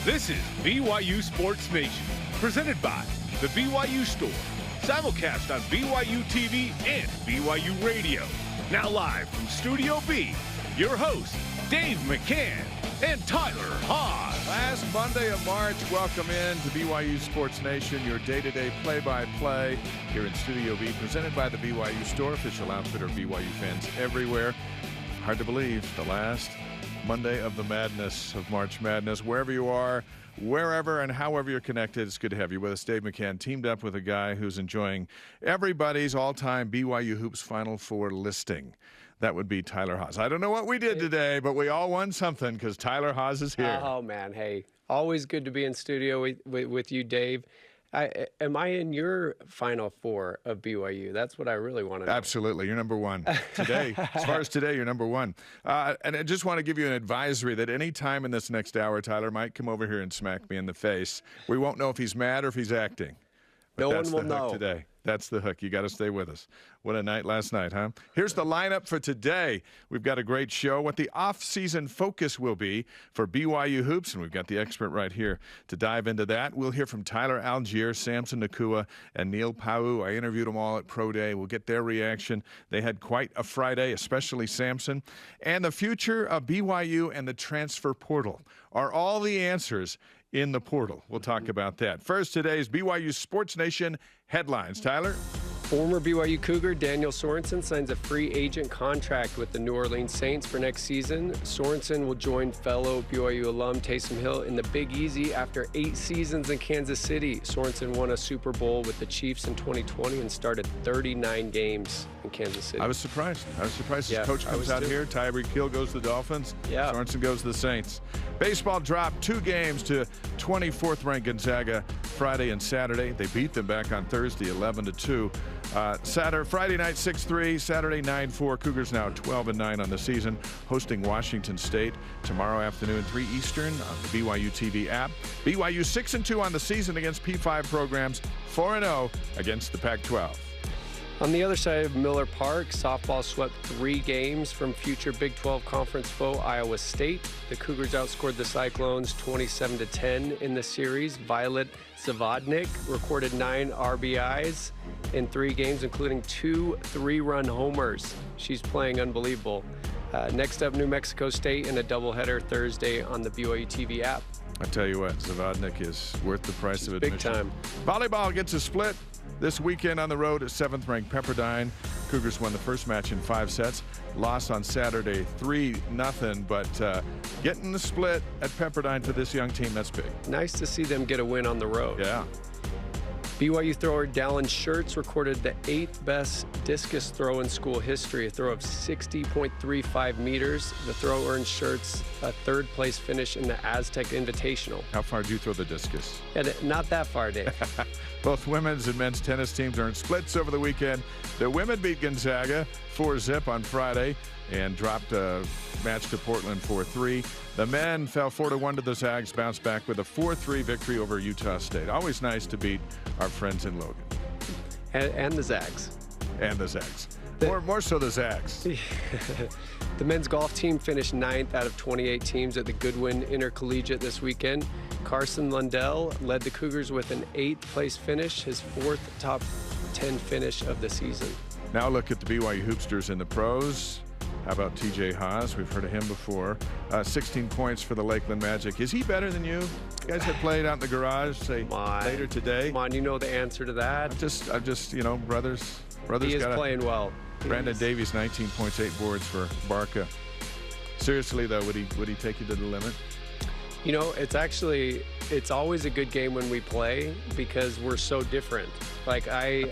This is BYU Sports Nation, presented by the BYU Store, simulcast on BYU TV and BYU Radio. Now live from Studio B, your hosts, Dave McCann and Tyler Haws. Last Monday of March, welcome in to BYU Sports Nation, your day-to-day play-by-play here in Studio B, presented by the BYU Store, official outfitter of BYU fans everywhere. Hard to believe, the last Monday of the madness of March Madness. Wherever you are, wherever and however you're connected, it's good to have you with us. Dave McCann teamed up with a guy who's enjoying everybody's all-time BYU Hoops Final Four listing. That would be Tyler Haws. I don't know what we did today, but we all won something because Tyler Haws is here. Oh, man. Hey, always good to be in studio with you, Dave. Am I in your Final Four of BYU? That's what I really want to know. Absolutely. You're number one today. As far as today, you're number one. And I just want to give you an advisory that any time in this next hour, Tyler might come over here and smack me in the face. We won't know if he's mad or if he's acting. But no one will know today. That's the hook. You got to stay with us. What a night last night, huh? Here's the lineup for today. We've got a great show. What the off-season focus will be for BYU Hoops, and we've got the expert right here to dive into that. We'll hear from Tyler Algiere, Samson Nakua, and Neil Pau. I interviewed them all at Pro Day. We'll get their reaction. They had quite a Friday, especially Samson. And the future of BYU and the transfer portal. Are all the answers in the portal? We'll talk about that. First, today's BYU Sports Nation headlines. Tyler? Former BYU Cougar Daniel Sorensen signs a free agent contract with the New Orleans Saints for next season. Sorensen will join fellow BYU alum Taysom Hill in the Big Easy after 8 seasons in Kansas City. Sorensen won a Super Bowl with the Chiefs in 2020 and started 39 games in Kansas City. I was surprised. His coach comes out here. Tyreek Hill goes to the Dolphins. Yeah. Sorensen goes to the Saints. Baseball dropped 2 games to 24th-ranked Gonzaga Friday and Saturday. They beat them back on Thursday 11-2. Friday night 6-3, Saturday 9-4. Cougars now 12-9 on the season, hosting Washington State tomorrow afternoon 3 Eastern on the BYU TV app. BYU 6-2 on the season against P5 programs, 4-0 against the Pac-12. On the other side of Miller Park, softball swept 3 games from future Big 12 conference foe Iowa State. The Cougars outscored the Cyclones 27-10 in the series. Violet Zavodnik recorded 9 RBIs in 3 games, including 2 3-run homers. She's playing unbelievable. Next up, New Mexico State in a doubleheader Thursday on the BYU TV app. I tell you what, Zavodnik is worth the price of admission. Big time. Volleyball gets a split this weekend on the road at 7th-ranked Pepperdine. Cougars won the first match in 5 sets. Loss on Saturday 3-0, but getting the split at Pepperdine for this young team, that's big. Nice to see them get a win on the road. Yeah. BYU thrower Dallin Schertz recorded the 8th best discus throw in school history, a throw of 60.35 meters. The throw earned Schertz a 3rd place finish in the Aztec Invitational. How far do you throw the discus? Yeah, not that far, Dave. Both women's and men's tennis teams earned splits over the weekend. The women beat Gonzaga 4-0 on Friday and dropped a match to Portland 4-3. The men fell 4-1 to the Zags, bounced back with a 4-3 victory over Utah State. Always nice to beat our friends in Logan. And the Zags. And the Zags. More so the Zags. The men's golf team finished 9th out of 28 teams at the Goodwin Intercollegiate this weekend. Carson Lundell led the Cougars with an 8th place finish, his 4th top 10 finish of the season. Now look at the BYU Hoopsters in the pros. How about TJ Haws? We've heard of him before. 16 points for the Lakeland Magic. Is he better than you? You guys have played out in the garage, say, later today. Come on, you know the answer to that. I'm just, you know, brothers. He is playing well. Brandon Davies, 19 points, 8 boards for Barca. Seriously, though, would he take you to the limit? You know, it's always a good game when we play because we're so different. Like I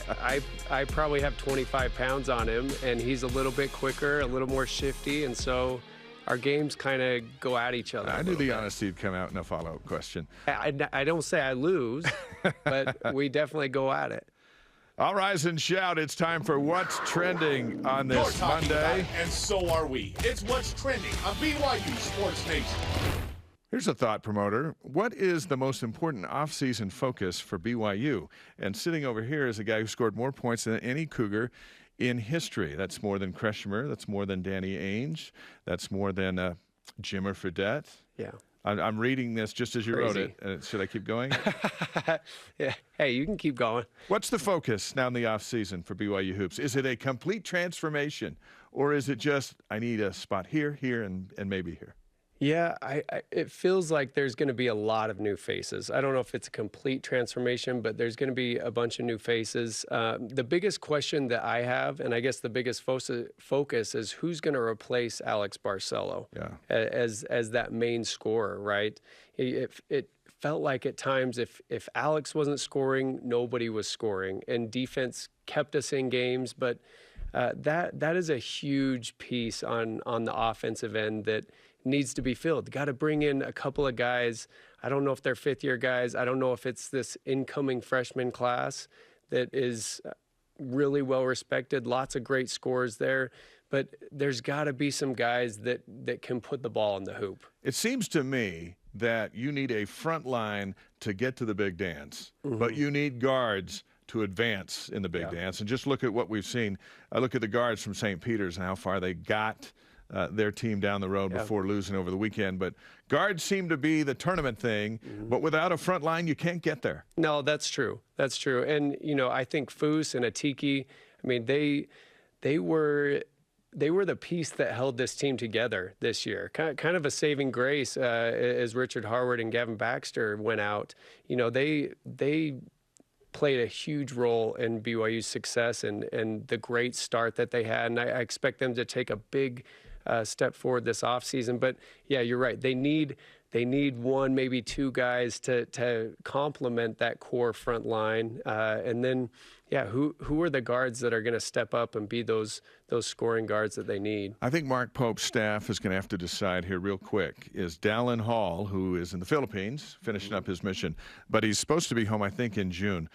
probably have 25 pounds on him, and he's a little bit quicker, a little more shifty, and so our games kind of go at each other. I knew the honesty would come out in a follow-up question. I don't say I lose, but we definitely go at it. All rise and shout. It's time for What's Trending on this Monday. And so are we. It's What's Trending on BYU Sports Nation. Here's a thought promoter. What is the most important offseason focus for BYU? And sitting over here is a guy who scored more points than any Cougar in history. That's more than Kreshmer. That's more than Danny Ainge. That's more than Jimmer Fredette. Yeah. I'm reading this just as you wrote Crazy. it. Should I keep going? Yeah. Hey, you can keep going. What's the focus now in the offseason for BYU Hoops? Is it a complete transformation, or is it just I need a spot here, and maybe here? Yeah, it feels like there's going to be a lot of new faces. I don't know if it's a complete transformation, but there's going to be a bunch of new faces. The biggest question that I have, and I guess the biggest focus is who's going to replace Alex Barcelo as that main scorer, right? It felt like at times if Alex wasn't scoring, nobody was scoring, and defense kept us in games, but that is a huge piece on the offensive end that needs to be filled. Got to bring in a couple of guys. I don't know if they're fifth-year guys. I don't know if it's this incoming freshman class that is really well respected. Lots of great scores there, but there's got to be some guys that can put the ball in the hoop. It seems to me that you need a front line to get to the big dance, but you need guards to advance in the big dance. And just look at what we've seen. I look at the guards from St. Peter's and how far they got their team down the road before losing over the weekend. But guards seem to be the tournament thing, but without a front line, you can't get there. No, that's true. That's true. And, I think Foose and Atiki, I mean, they were the piece that held this team together this year. Kind of a saving grace as Richard Harward and Gavin Baxter went out. They played a huge role in BYU's success and the great start that they had. And I expect them to take a big step forward this offseason. But, yeah, you're right. They need one, maybe two guys to complement that core front line. And then, who are the guards that are going to step up and be those scoring guards that they need? I think Mark Pope's staff is going to have to decide here real quick. Is Dallin Hall, who is in the Philippines, finishing up his mission, but he's supposed to be home, I think, in June,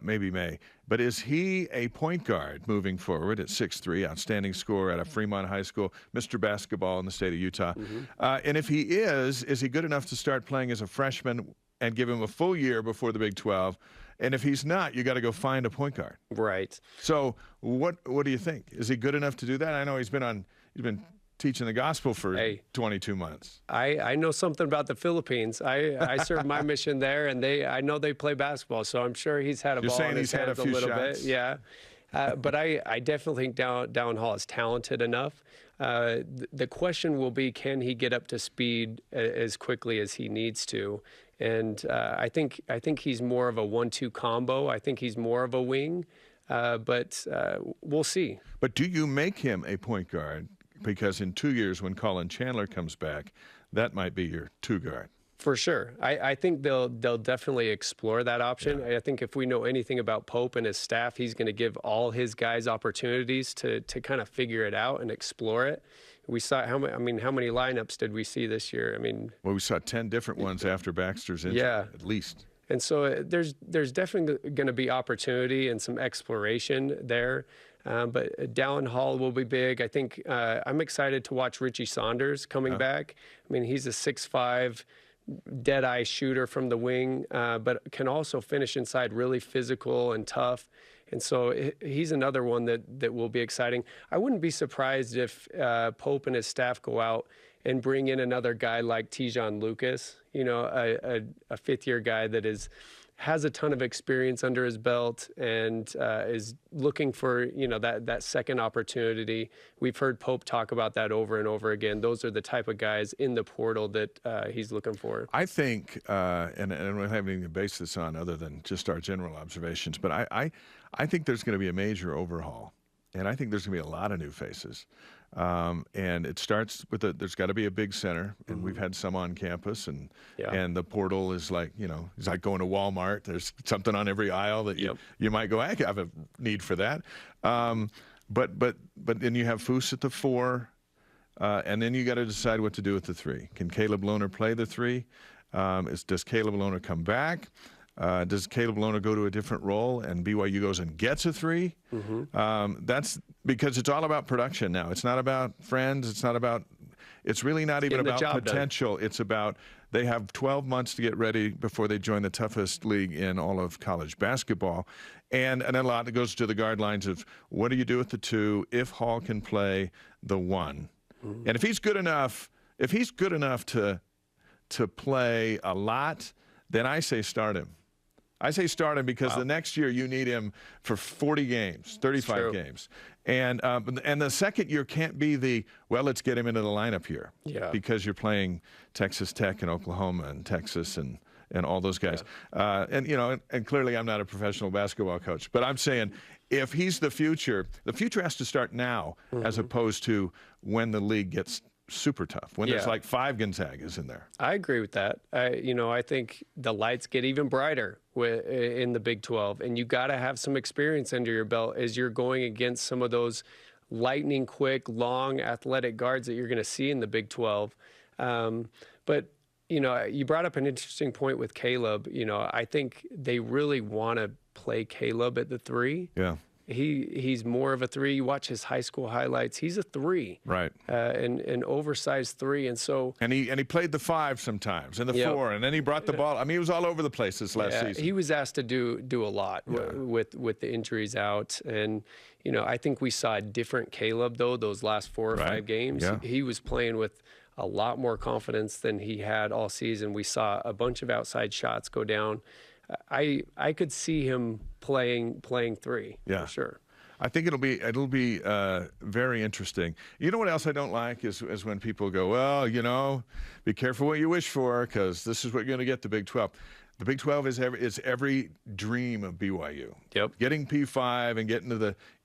maybe May. But is he a point guard moving forward at 6'3", outstanding scorer out of Fremont High School, Mr. Basketball in the state of Utah? And if he is he good enough to start playing as a freshman and give him a full year before the Big 12? And if he's not, you got to go find a point guard. Right. So what do you think? Is he good enough to do that? I know he's been teaching the gospel for 22 months. I know something about the Philippines. I served my mission there, and I know they play basketball, so I'm sure he's had a ball in his hands a little bit. Yeah. But I definitely think Dallin Hall is talented enough. The question will be, can he get up to speed as quickly as he needs to? And I think he's more of a 1-2 combo. I think he's more of a wing, but we'll see. But do you make him a point guard? Because in 2 years, when Colin Chandler comes back, that might be your two guard. For sure. I think they'll definitely explore that option. I think if we know anything about Pope and his staff, he's going to give all his guys opportunities to kind of figure it out and explore it. We saw how many lineups did we see this year? Well, we saw 10 different ones after Baxter's injury, at least. And so there's definitely going to be opportunity and some exploration there. But Dallin Hall will be big. I think I'm excited to watch Richie Saunders coming back. He's a 6'5", dead-eye shooter from the wing, but can also finish inside, really physical and tough. And so he's another one that will be exciting. I wouldn't be surprised if Pope and his staff go out and bring in another guy like Tijon Lucas, a fifth-year guy that has a ton of experience under his belt and is looking for, that second opportunity. We've heard Pope talk about that over and over again. Those are the type of guys in the portal that he's looking for. I think, and I don't have anything to base this on other than just our general observations, but I think there's going to be a major overhaul, and I think there's going to be a lot of new faces. And it starts with there's got to be a big center, and we've had some on campus, and the portal is like, it's like going to Walmart. There's something on every aisle that you might go, I have a need for that. But then you have Foose at the 4, and then you got to decide what to do with the 3. Can Caleb Lohner play the 3? Does Caleb Lohner come back? Does Caleb Lohner go to a different role and BYU goes and gets a 3? That's because it's all about production now. It's not about friends. It's really not even about potential. It's about they have 12 months to get ready before they join the toughest league in all of college basketball. And a lot that goes to the guard lines of what do you do with the 2 if Hall can play the 1? And if he's good enough to to play a lot, then I say start him. I say start him because the next year you need him for 40 games, 35 games. And the second year can't be let's get him into the lineup here. Yeah. Because you're playing Texas Tech and Oklahoma and Texas and all those guys. Yeah. And clearly I'm not a professional basketball coach, but I'm saying if he's the future has to start now as opposed to when the league gets super tough, when there's like 5 Gonzagas in there. I agree with that. I think the lights get even brighter in the Big 12, and you got to have some experience under your belt as you're going against some of those lightning quick, long, athletic guards that you're going to see in the Big 12. But you brought up an interesting point with Caleb. I think they really want to play Caleb at the 3. Yeah. He's more of a 3. You watch his high school highlights. He's a 3, right? An oversized 3, and so he played the 5 sometimes and the 4, and then he brought the ball. I mean, he was all over the place this last season. He was asked to do a lot with the injuries out, and I think we saw a different Caleb though those last 4 or 5 games. Yeah. He was playing with a lot more confidence than he had all season. We saw a bunch of outside shots go down. I could see him playing 3 for sure. I think it'll be very interesting. You know what else I don't like is when people go, well, be careful what you wish for because this is what you're going to get the Big 12. The Big 12 is every dream of BYU. Yep. Getting P5 and getting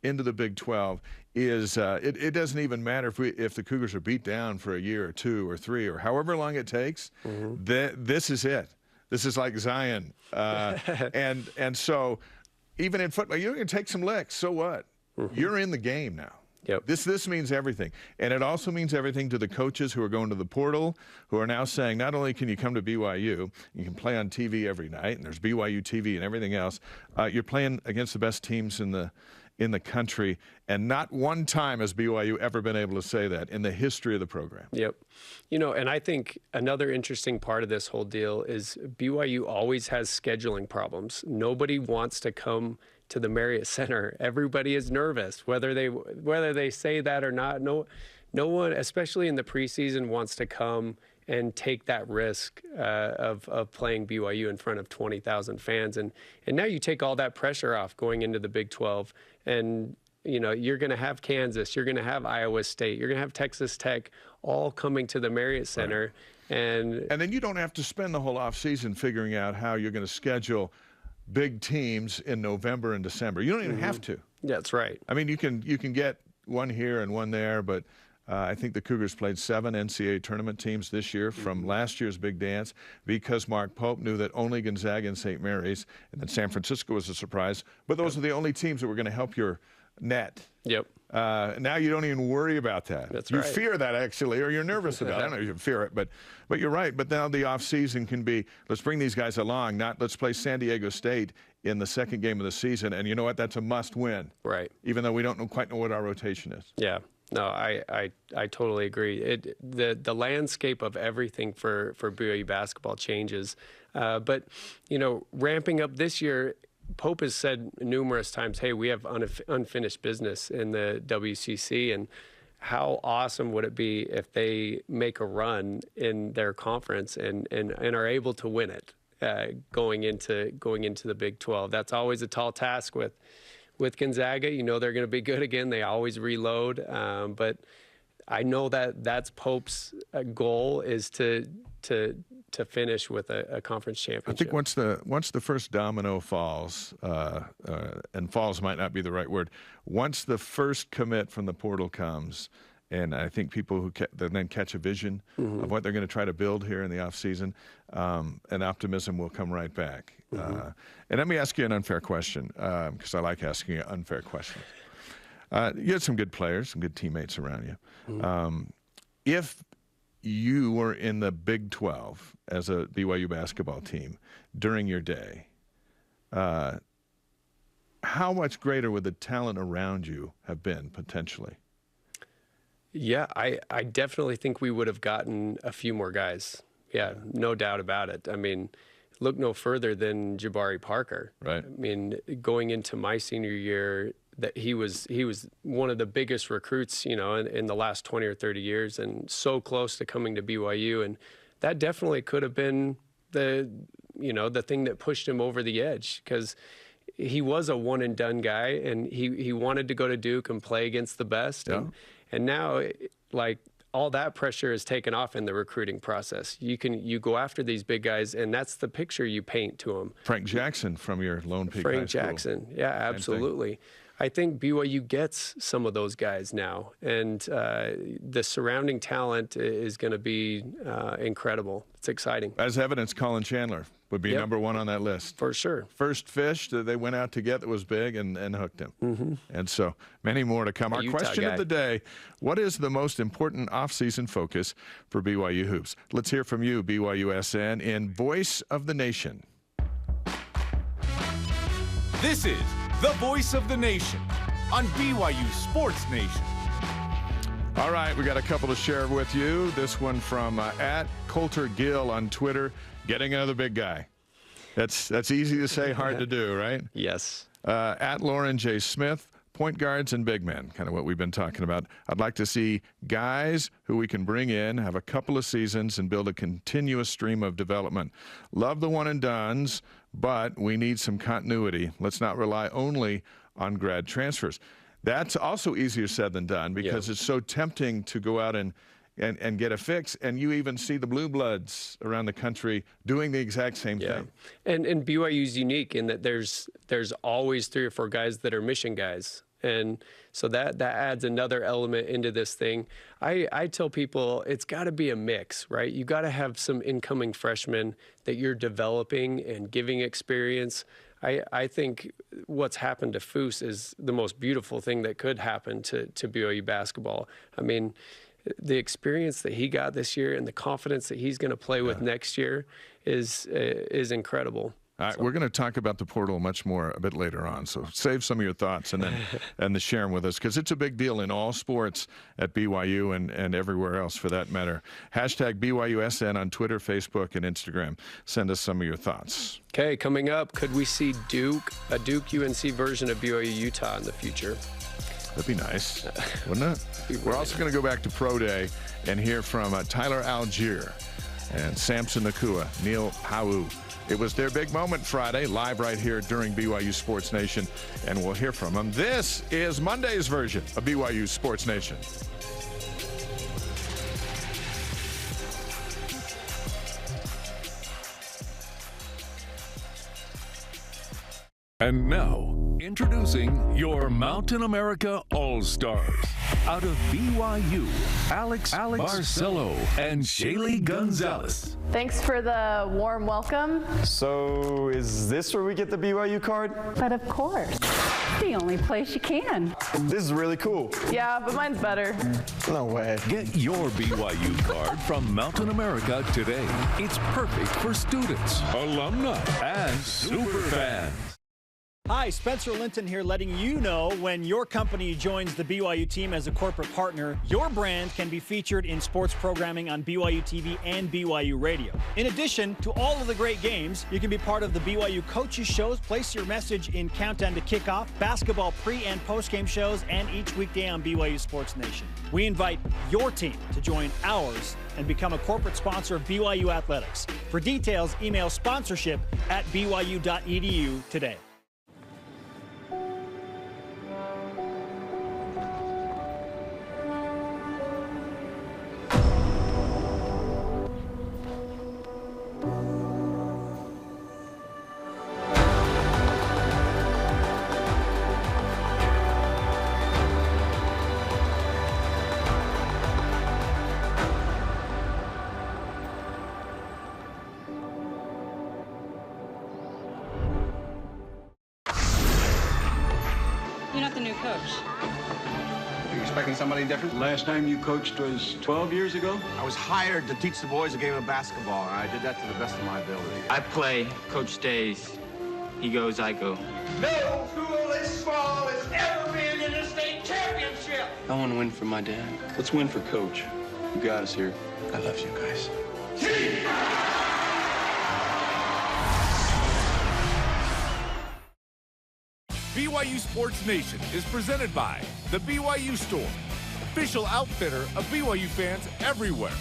into the Big 12 is it doesn't even matter if the Cougars are beat down for a year or 2 or 3 or however long it takes. This is it. This is like Zion. And so even in football, you're going to take some licks. So what? You're in the game now. Yep. This means everything. And it also means everything to the coaches who are going to the portal, who are now saying not only can you come to BYU, you can play on TV every night, and there's BYU TV and everything else. You're playing against the best teams in the country, and not one time has BYU ever been able to say that in the history of the program. Yep. And I think another interesting part of this whole deal is BYU always has scheduling problems. Nobody wants to come to the Marriott Center. Everybody is nervous, whether they say that or not. No one, especially in the preseason, wants to come and take that risk of playing BYU in front of 20,000 fans. And now you take all that pressure off going into the Big 12. And, you're going to have Kansas, you're going to have Iowa State, you're going to have Texas Tech all coming to the Marriott Center. Right. And then you don't have to spend the whole offseason figuring out how you're going to schedule big teams in November and December. You don't even have to. That's right. I mean, you can get one here and one there, but I think the Cougars played 7 NCAA tournament teams this year from last year's Big Dance because Mark Pope knew that only Gonzaga and St. Mary's, and then San Francisco was a surprise, but those are the only teams that were going to help your net. Yep. Now you don't even worry about that. That's you right. fear that, actually, or you're nervous about it. I don't know if you fear it, but you're right. But now the offseason can be, let's bring these guys along, not let's play San Diego State in the second game of the season. And you know what? That's a must-win. Right. Even though we don't quite know what our rotation is. Yeah. No, I totally agree. The landscape of everything for BYU basketball changes. But, ramping up this year, Pope has said numerous times, hey, we have unfinished business in the WCC, and how awesome would it be if they make a run in their conference and are able to win it going into the Big 12. That's always a tall task with Gonzaga. They're going to be good again. They always reload, but I know that's Pope's goal is to finish with a conference championship. I think once the first domino falls, and falls might not be the right word, once the first commit from the portal comes, and I think people who then catch a vision of what they're going to try to build here in the offseason, and optimism will come right back. And let me ask you an unfair question, because I like asking you unfair questions. You had some good players, some good teammates around you. If you were in the Big 12 as a BYU basketball team during your day, how much greater would the talent around you have been potentially? Yeah, I definitely think we would have gotten a few more guys. Yeah, no doubt about it. I mean, look no further than Jabari Parker. Right. I mean, going into my senior year, that he was one of the biggest recruits, in the last 20 or 30 years, and so close to coming to BYU. And that definitely could have been the thing that pushed him over the edge, because he was a one and done guy, and he wanted to go to Duke and play against the best. Yeah. And now, like, all that pressure is taken off in the recruiting process. You go after these big guys, and that's the picture you paint to them. Frank Jackson from your Lone Peak High Frank School. Jackson, yeah, absolutely. I think BYU gets some of those guys now, and the surrounding talent is going to be incredible. It's exciting. As evidence, Colin Chandler would be number one on that list. For sure. First fish that they went out to get that was big and hooked him. Mm-hmm. And so many more to come. Our question of the day, what is the most important offseason focus for BYU Hoops? Let's hear from you, BYUSN, in Voice of the Nation. This is the Voice of the Nation on BYU Sports Nation. All right, we got a couple to share with you. This one from at Coulter Gill on Twitter. Getting another big guy. That's easy to say, hard to do, right? Yes. At Lauren J. Smith, point guards and big men, kind of what we've been talking about. I'd like to see guys who we can bring in, have a couple of seasons, and build a continuous stream of development. Love the one and dones, but we need some continuity. Let's not rely only on grad transfers. That's also easier said than done, because it's so tempting to go out and get a fix, and you even see the blue bloods around the country doing the exact same thing. And BYU's unique in that there's always 3 or 4 guys that are mission guys, and so that adds another element into this thing. I tell people it's got to be a mix, right? You got to have some incoming freshmen that you're developing and giving experience. I think what's happened to Foose is the most beautiful thing that could happen to BYU basketball. I mean, the experience that he got this year and the confidence that he's going to play with next year is incredible. All right, we're going to talk about the portal much more a bit later on, so save some of your thoughts and then share them with us, because it's a big deal in all sports at BYU and everywhere else for that matter. Hashtag BYUSN on Twitter, Facebook, and Instagram. Send us some of your thoughts. Okay, coming up, could we see a Duke UNC version of BYU Utah in the future? That'd be nice, wouldn't it? We're also going to go back to Pro Day and hear from Tyler Algiere and Samson Nakua, Neil Pau. It was their big moment Friday, live right here during BYU Sports Nation, and we'll hear from them. This is Monday's version of BYU Sports Nation. And now, introducing your Mountain America All-Stars. Out of BYU, Alex Barcelo and Shaylee Gonzalez. Thanks for the warm welcome. So is this where we get the BYU card? But of course, the only place you can. This is really cool. Yeah, but mine's better. No way. Get your BYU card from Mountain America today. It's perfect for students, alumni, and super fans. Hi, Spencer Linton here, letting you know when your company joins the BYU team as a corporate partner, your brand can be featured in sports programming on BYU TV and BYU Radio. In addition to all of the great games, you can be part of the BYU coaches shows, place your message in Countdown to Kickoff, basketball pre- and post-game shows, and each weekday on BYU Sports Nation. We invite your team to join ours and become a corporate sponsor of BYU Athletics. For details, email sponsorship@byu.edu today. You're not the new coach. Are you expecting somebody different? Last time you coached was 12 years ago? I was hired to teach the boys a game of basketball, and I did that to the best of my ability. I play, Coach stays. He goes, I go. No school as small as ever been in a state championship. I want to win for my dad. Let's win for Coach. You got us here. I love you guys. BYU Sports Nation is presented by the BYU Store, official outfitter of BYU fans everywhere.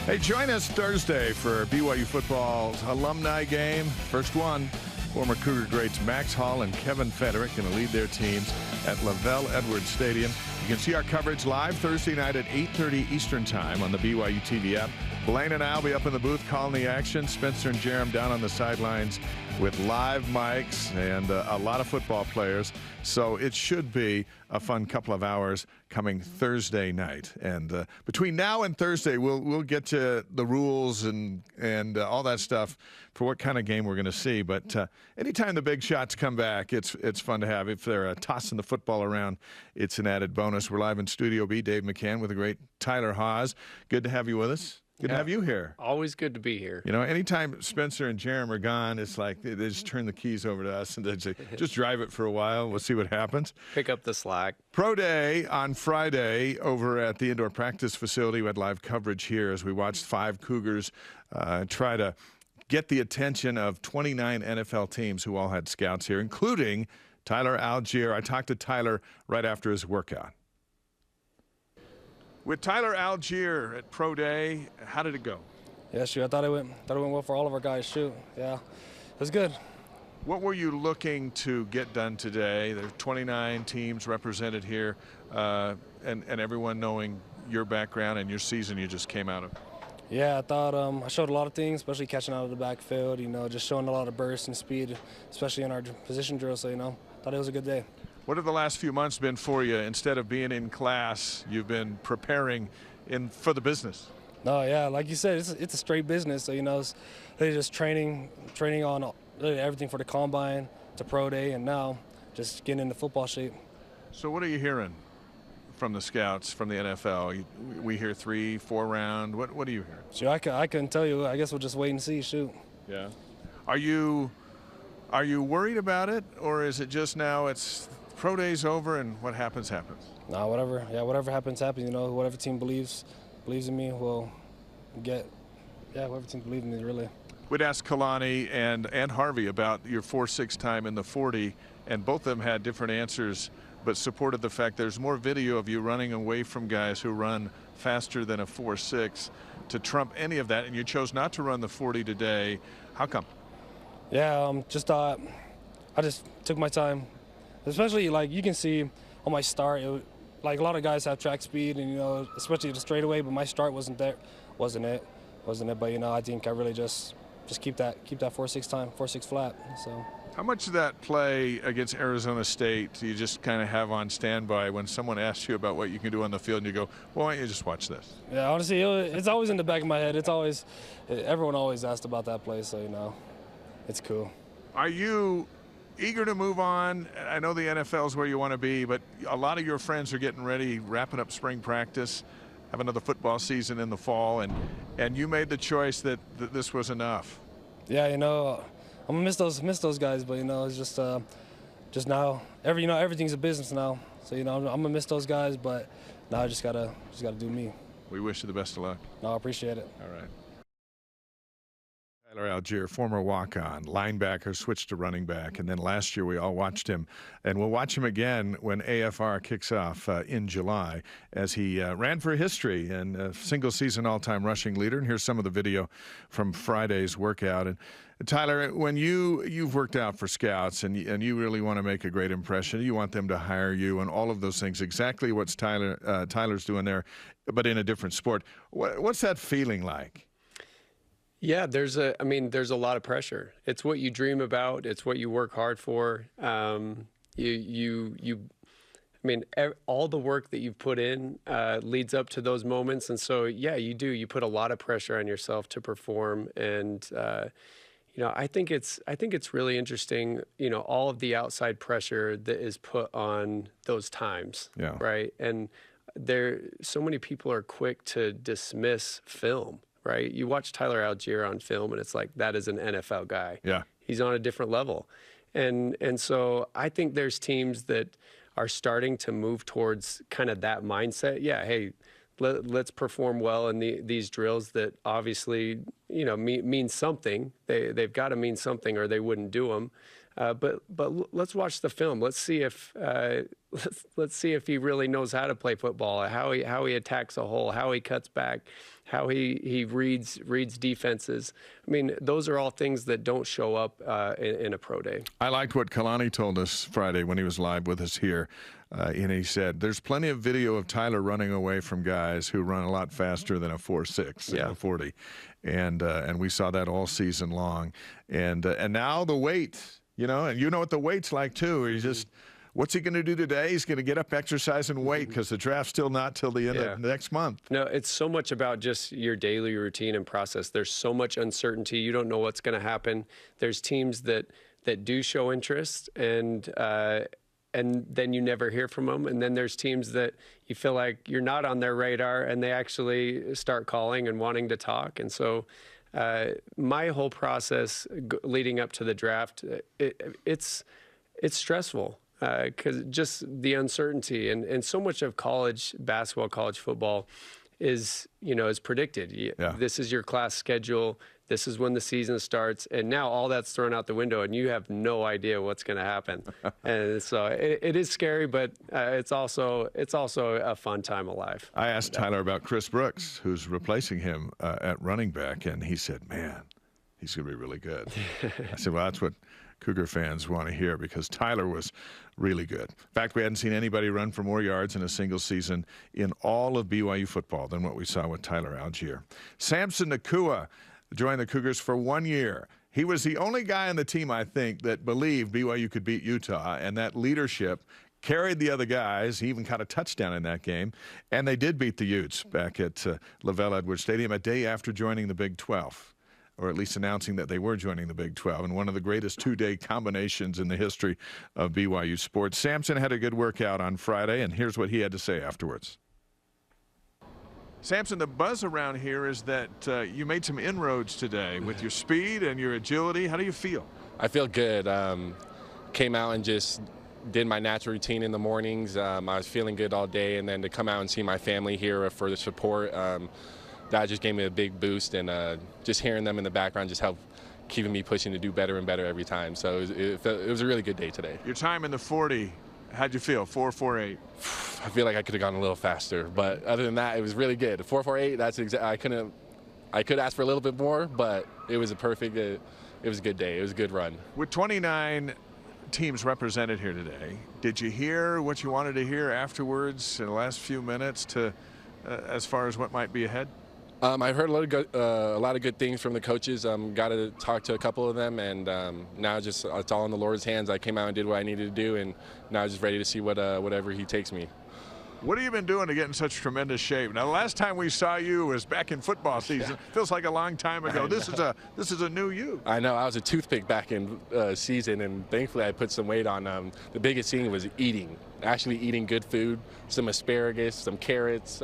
Hey, join us Thursday for BYU football's alumni game. First one, former Cougar greats Max Hall and Kevin Federick going to lead their teams at Lavelle Edwards Stadium. You can see our coverage live Thursday night at 8:30 Eastern Time on the BYU TV app. Blaine and I will be up in the booth calling the action. Spencer and Jerem down on the sidelines with live mics and a lot of football players. So it should be a fun couple of hours coming Thursday night. And between now and Thursday, we'll get to the rules and all that stuff for what kind of game we're going to see. But anytime the big shots come back, it's fun to have. If they're tossing the football around, it's an added bonus. We're live in Studio B. Dave McCann with the great Tyler Haws. Good to have you with us. Good to have you here. Always good to be here. You know, anytime Spencer and Jerem are gone, it's like they just turn the keys over to us and they say, just drive it for a while. We'll see what happens. Pick up the slack. Pro Day on Friday over at the indoor practice facility. We had live coverage here as we watched 5 Cougars try to get the attention of 29 NFL teams who all had scouts here, including Tyler Algiere. I talked to Tyler right after his workout. With Tyler Algiere at Pro Day, how did it go? Yeah, shoot, I thought it went well for all of our guys. Shoot, yeah, it was good. What were you looking to get done today? There are 29 teams represented here, and everyone knowing your background and your season you just came out of. Yeah, I thought I showed a lot of things, especially catching out of the backfield. You know, just showing a lot of burst and speed, especially in our position drill. So thought it was a good day. What have the last few months been for you? Instead of being in class, you've been preparing for the business. No, yeah, like you said, it's a straight business. So it's really just training on really everything for the combine to Pro Day, and now just getting into football shape. So what are you hearing from the scouts, from the NFL? We hear 3-4 round. What are you hearing? Sure, I couldn't tell you. I guess we'll just wait and see. Shoot. Yeah. Are you worried about it, or is it just now it's Pro Day's over and what happens happens? No, whatever happens happens. Whatever team believes in me will get. Yeah, whoever team believes in me, really. We'd asked Kalani and Harvey about your 4.6 time in the 40, and both of them had different answers, but supported the fact there's more video of you running away from guys who run faster than a 4.6 to trump any of that, and you chose not to run the 40 today. How come? Yeah, I just took my time. Especially, like, you can see on my start, like a lot of guys have track speed and, especially the straightaway, but my start wasn't it. But, I think I really just keep that 4.6 time, 4.6 flat. So. How much of that play against Arizona State do you just kind of have on standby when someone asks you about what you can do on the field and you go, well, why don't you just watch this? Yeah, honestly, it's always in the back of my head. Everyone always asked about that play, so, it's cool. Are you eager to move on? I know the NFL is where you want to be, but a lot of your friends are getting ready, wrapping up spring practice, have another football season in the fall, and you made the choice that this was enough. Yeah, I'm gonna miss those guys, but it's just now everything's a business now. So I'm gonna miss those guys, but now I just gotta do me. We wish you the best of luck. No, I appreciate it. All right. Tyler Algiere, former walk-on, linebacker, switched to running back, and then last year we all watched him, and we'll watch him again when AFR kicks off in July as he ran for history and a single-season all-time rushing leader. And here's some of the video from Friday's workout. And Tyler, when you've worked out for scouts and you really want to make a great impression, you want them to hire you and all of those things, exactly what Tyler's doing there, but in a different sport. What's that feeling like? Yeah, there's a lot of pressure. It's what you dream about. It's what you work hard for. All the work that you've put in leads up to those moments. And so, yeah, you put a lot of pressure on yourself to perform. And, I think it's really interesting, all of the outside pressure that is put on those times. Yeah. Right. And so many people are quick to dismiss film. Right? You watch Tyler Algiere on film, and it's like, that is an NFL guy. Yeah. He's on a different level. And so I think there's teams that are starting to move towards kind of that mindset. Yeah, hey, let's perform well in these drills that obviously, mean something. They've got to mean something or they wouldn't do them. But let's watch the film. Let's see if let's see if he really knows how to play football, how he attacks a hole, how he cuts back, how he reads defenses. I mean, those are all things that don't show up in a pro day. I liked what Kalani told us Friday when he was live with us here. And he said, there's plenty of video of Tyler running away from guys who run a lot faster than a 4.6, a 40. And we saw that all season long. And now the weight, and you know what the weight's like too. He's just, what's he going to do today? He's going to get up, exercise, and wait because the draft's still not till the end of next month. No, it's so much about just your daily routine and process. There's so much uncertainty. You don't know what's going to happen. There's teams that do show interest, and then you never hear from them. And then there's teams that you feel like you're not on their radar, and they actually start calling and wanting to talk. And so my whole process leading up to the draft, it's stressful because just the uncertainty and so much of college basketball, college football is predicted. This is your class schedule. This is when the season starts, and now all that's thrown out the window, and you have no idea what's going to happen. And so it is scary, but it's also a fun time alive. I asked Tyler about Chris Brooks, who's replacing him at running back, and he said, "Man, he's going to be really good." I said, "Well, that's what Cougar fans want to hear because Tyler was really good. In fact, we hadn't seen anybody run for more yards in a single season in all of BYU football than what we saw with Tyler Algiere." Samson Nakua joined the Cougars for 1 year. He was the only guy on the team, I think, that believed BYU could beat Utah, and that leadership carried the other guys. He even caught a touchdown in that game, and they did beat the Utes back at Lavelle Edwards Stadium a day after joining the Big 12, or at least announcing that they were joining the Big 12, and one of the greatest two-day combinations in the history of BYU sports. Samson had a good workout on Friday, and here's what he had to say afterwards. Samson, the buzz around here is that you made some inroads today with your speed and your agility. How do you feel? I feel good. Came out and just did my natural routine in the mornings. I was feeling good all day, and then to come out and see my family here for the support, that just gave me a big boost, and just hearing them in the background just helped keeping me pushing to do better and better every time. So it was a really good day today. Your time in the 40, how'd you feel? 4.48. I feel like I could have gone a little faster, but other than that, it was really good. 4.48. That's I could ask for a little bit more, but it was a perfect. It was a good day. It was a good run. With 29 teams represented here today, did you hear what you wanted to hear afterwards in the last few minutes to, as far as what might be ahead? I've heard a lot of good things from the coaches. Got to talk to a couple of them, and now just it's all in the Lord's hands. I came out and did what I needed to do, and now I'm just ready to see whatever He takes me. What have you been doing to get in such tremendous shape? Now, the last time we saw you was back in football season. Feels like a long time ago. This is a new you. I know. I was a toothpick back in season, and thankfully I put some weight on. The biggest thing was actually eating good food, some asparagus, some carrots,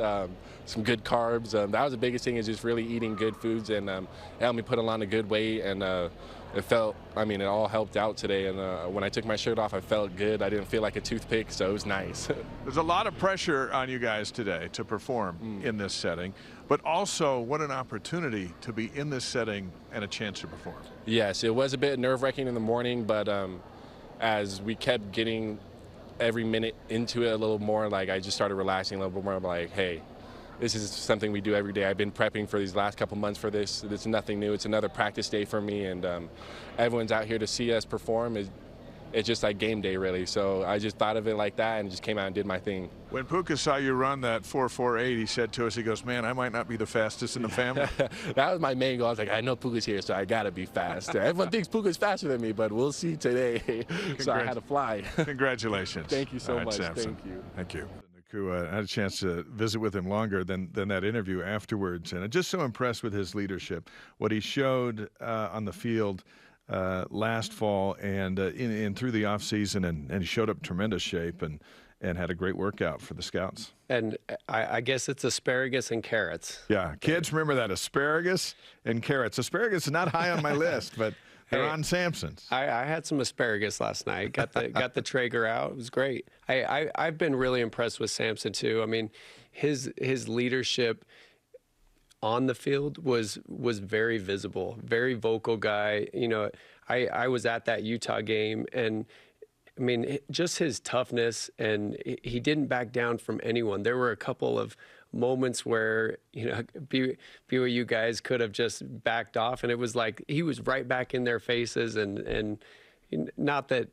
some good carbs. That was the biggest thing, is just really eating good foods, and it helped me put on a good weight, and it all helped out today. And when I took my shirt off, I felt good. I didn't feel like a toothpick, so it was nice. There's a lot of pressure on you guys today to perform in this setting, but also what an opportunity to be in this setting and a chance to perform. Yes, it was a bit nerve-wracking in the morning, but as we kept getting every minute into it a little more, like I just started relaxing a little bit more. I'm like, hey, this is something we do every day. I've been prepping for these last couple months for this. It's nothing new. It's another practice day for me, and everyone's out here to see us perform. It's just like game day, really. So I just thought of it like that and just came out and did my thing. When Puka saw you run that 4.48, he said to us, he goes, "Man, I might not be the fastest in the family." That was my main goal. I was like, I know Puka's here, so I got to be fast. Everyone thinks Puka's faster than me, but we'll see today. So I had to fly. Congratulations. Thank you so much. Samson. Thank you. Thank you. I had a chance to visit with him longer than that interview afterwards, and I'm just so impressed with his leadership, what he showed on the field last fall and in through the offseason, and he showed up tremendous shape and had a great workout for the scouts. And I guess it's asparagus and carrots. Yeah, kids, remember that, asparagus and carrots. Asparagus is not high on my list, but they're on Samson's. I had some asparagus last night. Got the Traeger out. It was great. I've been really impressed with Samson too. I mean, his leadership on the field was very visible, very vocal guy. You know, I was at that Utah game, and I mean, just his toughness, and he didn't back down from anyone. There were a couple of moments where, you know, BYU guys could have just backed off, and it was like he was right back in their faces, and not that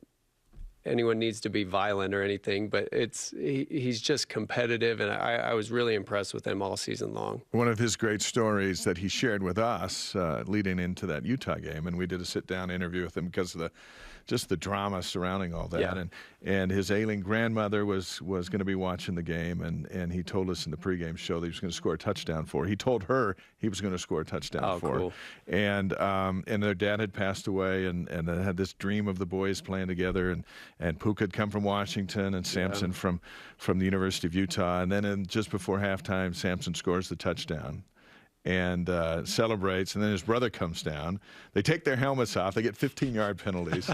anyone needs to be violent or anything, but he's just competitive, and I was really impressed with him all season long. One of his great stories that he shared with us leading into that Utah game, and we did a sit-down interview with him because of just the drama surrounding all that. Yeah. And his ailing grandmother was going to be watching the game, and he told us in the pregame show that he was going to score a touchdown for her. He told her he was going to score a touchdown for her. And their dad had passed away, and they had this dream of the boys playing together, and Pook had come from Washington, and Samson from the University of Utah. And then just before halftime, Samson scores the touchdown and celebrates, and then his brother comes down. They take their helmets off. They get 15-yard penalties.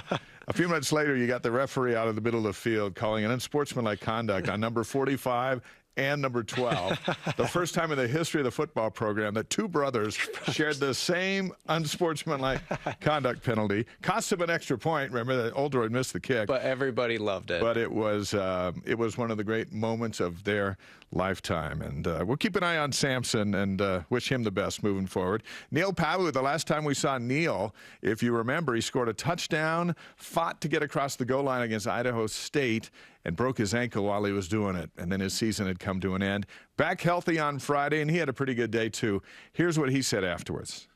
A few minutes later, you got the referee out of the middle of the field calling an unsportsmanlike conduct on number 45 and number 12. The first time in the history of the football program that two brothers shared the same unsportsmanlike conduct penalty. Cost him an extra point. Remember that Oldroyd missed the kick. But everybody loved it. But it was one of the great moments of their lifetime. And we'll keep an eye on Samson and wish him the best moving forward. Neil Pawu, the last time we saw Neil, if you remember, he scored a touchdown, fought to get across the goal line against Idaho State, and broke his ankle while he was doing it. And then his season had come to an end. Back healthy on Friday, and he had a pretty good day, too. Here's what he said afterwards.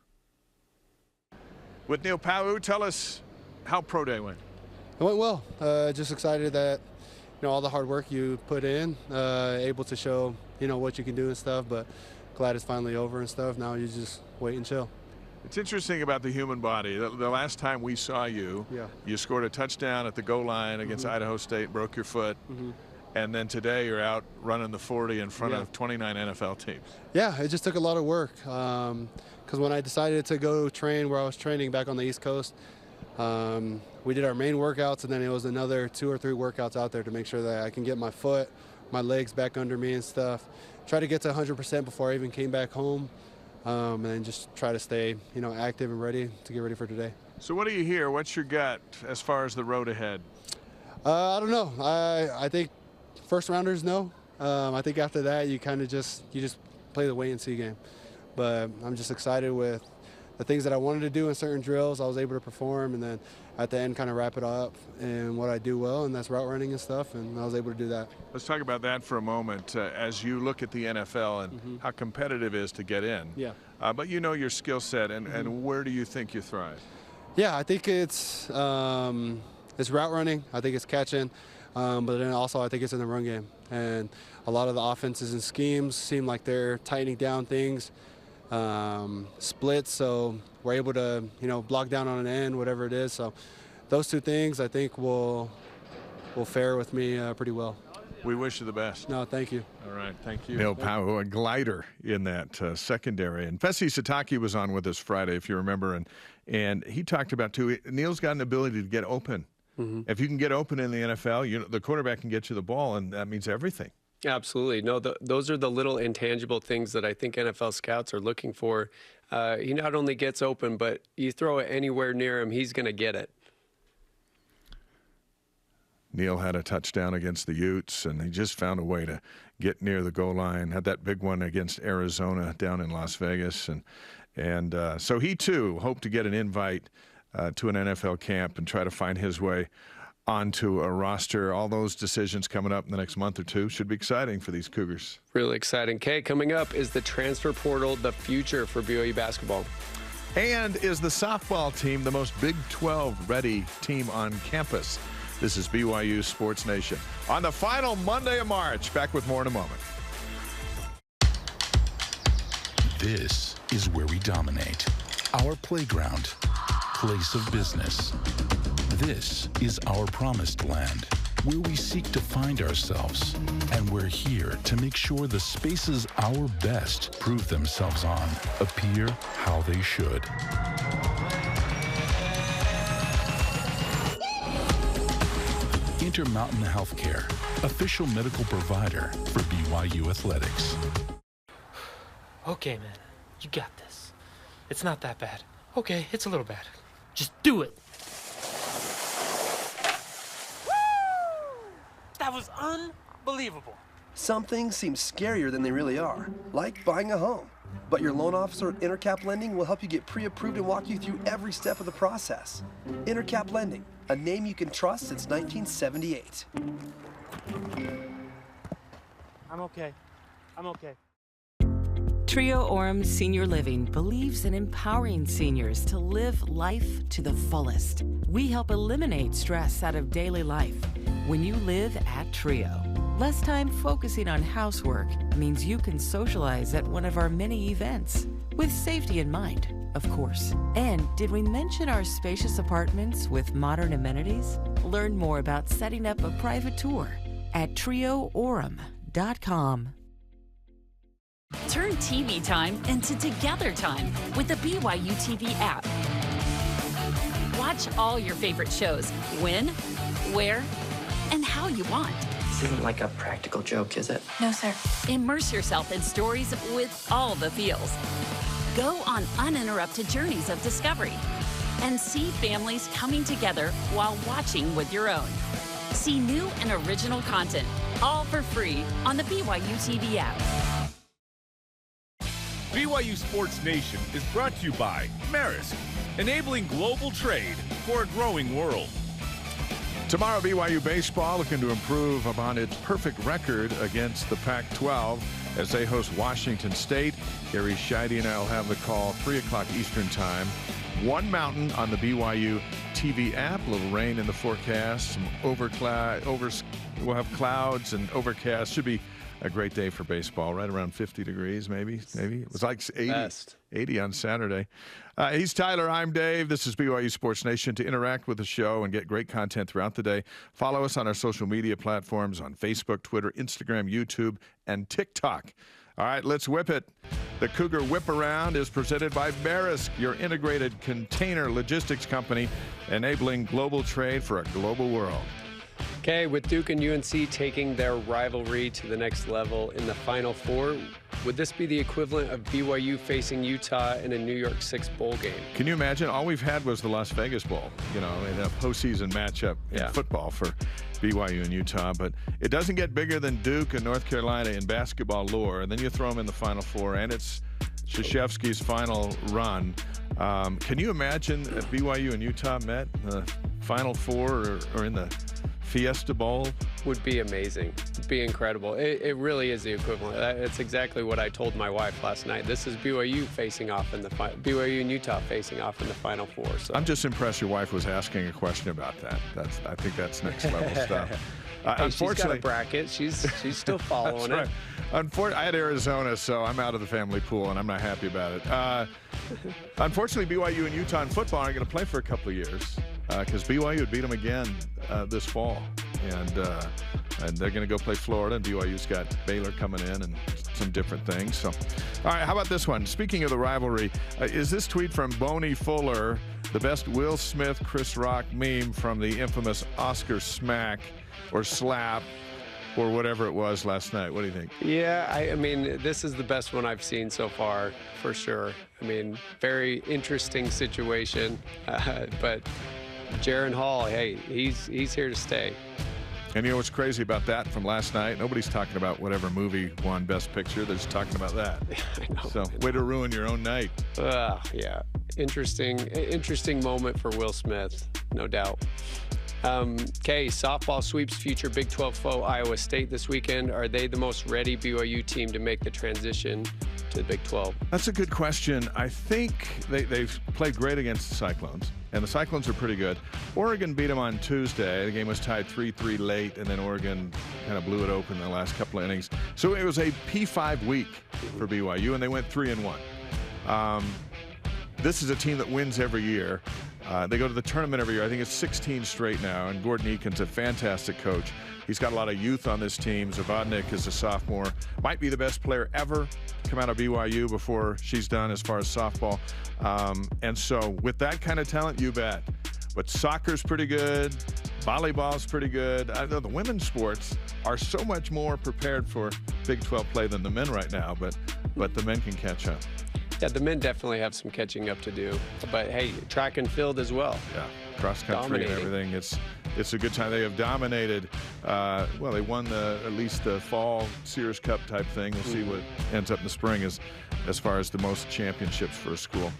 With Neil Pawu, tell us how Pro Day went. It went well. Just excited that, you know, all the hard work you put in, able to show, you know, what you can do and stuff, but glad it's finally over and stuff. Now you just wait and chill. It's interesting about the human body. The last time we saw you, you scored a touchdown at the goal line against Idaho State, broke your foot, and then today you're out running the 40 in front of 29 NFL teams. Yeah, it just took a lot of work because when I decided to go train where I was training back on the East Coast, we did our main workouts, and then it was another 2 or 3 workouts out there to make sure that I can get my foot, my legs back under me and stuff. Try to get to 100% before I even came back home. And then just try to stay, you know, active and ready to get ready for today. So what do you hear? What's your gut as far as the road ahead? I don't know. I think first rounders know. I think after that you kind of just play the wait and see game. But I'm just excited with the things that I wanted to do in certain drills. I was able to perform, and then at the end kind of wrap it up in what I do well, and that's route running and stuff, and I was able to do that. Let's talk about that for a moment. As you look at the NFL and how competitive it is to get in. Yeah. But you know your skill set, and where do you think you thrive? Yeah, I think it's route running. I think it's catching. But then also I think it's in the run game. And a lot of the offenses and schemes seem like they're tightening down things. Splits, so we're able to, you know, block down on an end, whatever it is. So those two things I think will fare with me pretty well. We wish you the best. No, thank you. All right, thank you. Neil Pawu, a glider in that secondary. And Fesi Sataki was on with us Friday, if you remember, and he talked about, too, Neil's got an ability to get open. If you can get open in the NFL, you know, the quarterback can get you the ball, and that means everything. Absolutely. No, those are the little intangible things that I think NFL scouts are looking for. He not only gets open, but you throw it anywhere near him, he's going to get it. Neil had a touchdown against the Utes, and he just found a way to get near the goal line. Had that big one against Arizona down in Las Vegas. And so he, too, hoped to get an invite to an NFL camp and try to find his way onto a roster. All those decisions coming up in the next month or two should be exciting for these Cougars. Really exciting. Kay, coming up is the transfer portal, the future for BYU basketball. And is the softball team the most Big 12 ready team on campus? This is BYU Sports Nation on the final Monday of March. Back with more in a moment. This is where we dominate. Our playground, place of business. This is our promised land, where we seek to find ourselves. And we're here to make sure the spaces our best prove themselves on appear how they should. Intermountain Healthcare, official medical provider for BYU Athletics. Okay, man. You got this. It's not that bad. Okay, it's a little bad. Just do it. That was unbelievable. Some things seem scarier than they really are, like buying a home. But your loan officer at Intercap Lending will help you get pre-approved and walk you through every step of the process. Intercap Lending, a name you can trust since 1978. I'm okay. I'm okay. Trio Orem Senior Living believes in empowering seniors to live life to the fullest. We help eliminate stress out of daily life when you live at Trio. Less time focusing on housework means you can socialize at one of our many events, with safety in mind, of course. And did we mention our spacious apartments with modern amenities? Learn more about setting up a private tour at trioorem.com. Turn TV time into together time with the BYU TV app. Watch all your favorite shows when, where, and how you want. This isn't like a practical joke, is it? No, sir. Immerse yourself in stories with all the feels. Go on uninterrupted journeys of discovery and see families coming together while watching with your own. See new and original content, all for free on the BYU TV app. BYU Sports Nation is brought to you by Maersk, enabling global trade for a growing world. Tomorrow, BYU baseball looking to improve upon its perfect record against the Pac-12 as they host Washington State. Gary Scheide and I will have the call 3 o'clock Eastern time. One Mountain on the BYU TV app. A little rain in the forecast. Some we'll have clouds and overcast. Should be a great day for baseball, right around 50 degrees, maybe. It was like 80 on Saturday. He's Tyler. I'm Dave. This is BYU Sports Nation. To interact with the show and get great content throughout the day, follow us on our social media platforms on Facebook, Twitter, Instagram, YouTube, and TikTok. All right, let's whip it. The Cougar Whip Around is presented by Maersk, your integrated container logistics company, enabling global trade for a global world. Okay, with Duke and UNC taking their rivalry to the next level in the Final Four, would this be the equivalent of BYU facing Utah in a New York Six bowl game? Can you imagine? All we've had was the Las Vegas Bowl, in a postseason matchup in football for BYU and Utah. But it doesn't get bigger than Duke and North Carolina in basketball lore. And then you throw them in the Final Four, and it's Krzyzewski's final run. Can you imagine if BYU and Utah met in the Final Four or in the Fiesta Bowl? Would be amazing. It'd be incredible. It really is the equivalent. It's exactly what I told my wife last night. This is BYU facing off in the BYU and Utah facing off in the Final Four. So I'm just impressed your wife was asking a question about that. I think that's next level stuff. Hey, unfortunately, she's got a bracket. She's still following that's it. Right. I had Arizona, so I'm out of the family pool, and I'm not happy about it. Unfortunately, BYU and Utah in football aren't going to play for a couple of years because BYU would beat them again this fall, and they're going to go play Florida, and BYU's got Baylor coming in and some different things. So, all right, how about this one? Speaking of the rivalry, is this tweet from Boney Fuller, the best Will Smith, Chris Rock meme from the infamous Oscar smack or slap or whatever it was last night? What do you think? Yeah, I mean, this is the best one I've seen so far, for sure. I mean, very interesting situation, but Jaron Hall, hey, he's here to stay. And you know what's crazy about that from last night? Nobody's talking about whatever movie won Best Picture. They're just talking about that. I know. So, way to ruin your own night. Yeah. Interesting moment for Will Smith, no doubt. Okay, softball sweeps future Big 12 foe Iowa State this weekend. Are they the most ready BYU team to make the transition to the Big 12? That's a good question. I think they've played great against the Cyclones, and the Cyclones are pretty good. Oregon beat them on Tuesday. The game was tied 3-3 late, and then Oregon kind of blew it open in the last couple of innings. So it was a P5 week for BYU, and they went 3-1. This is a team that wins every year. They go to the tournament every year. I think it's 16 straight now, and Gordon Eakin's a fantastic coach. He's got a lot of youth on this team. Zavodnik is a sophomore. Might be the best player ever to come out of BYU before she's done as far as softball. And so with that kind of talent, you bet. But soccer's pretty good. Volleyball's pretty good. I know the women's sports are so much more prepared for Big 12 play than the men right now, but the men can catch up. Yeah, the men definitely have some catching up to do. But, hey, track and field as well. Yeah, cross-country and everything. It's a good time. They have dominated. Well, they won at least the fall Sears Cup type thing. We'll see what ends up in the spring as far as the most championships for a school.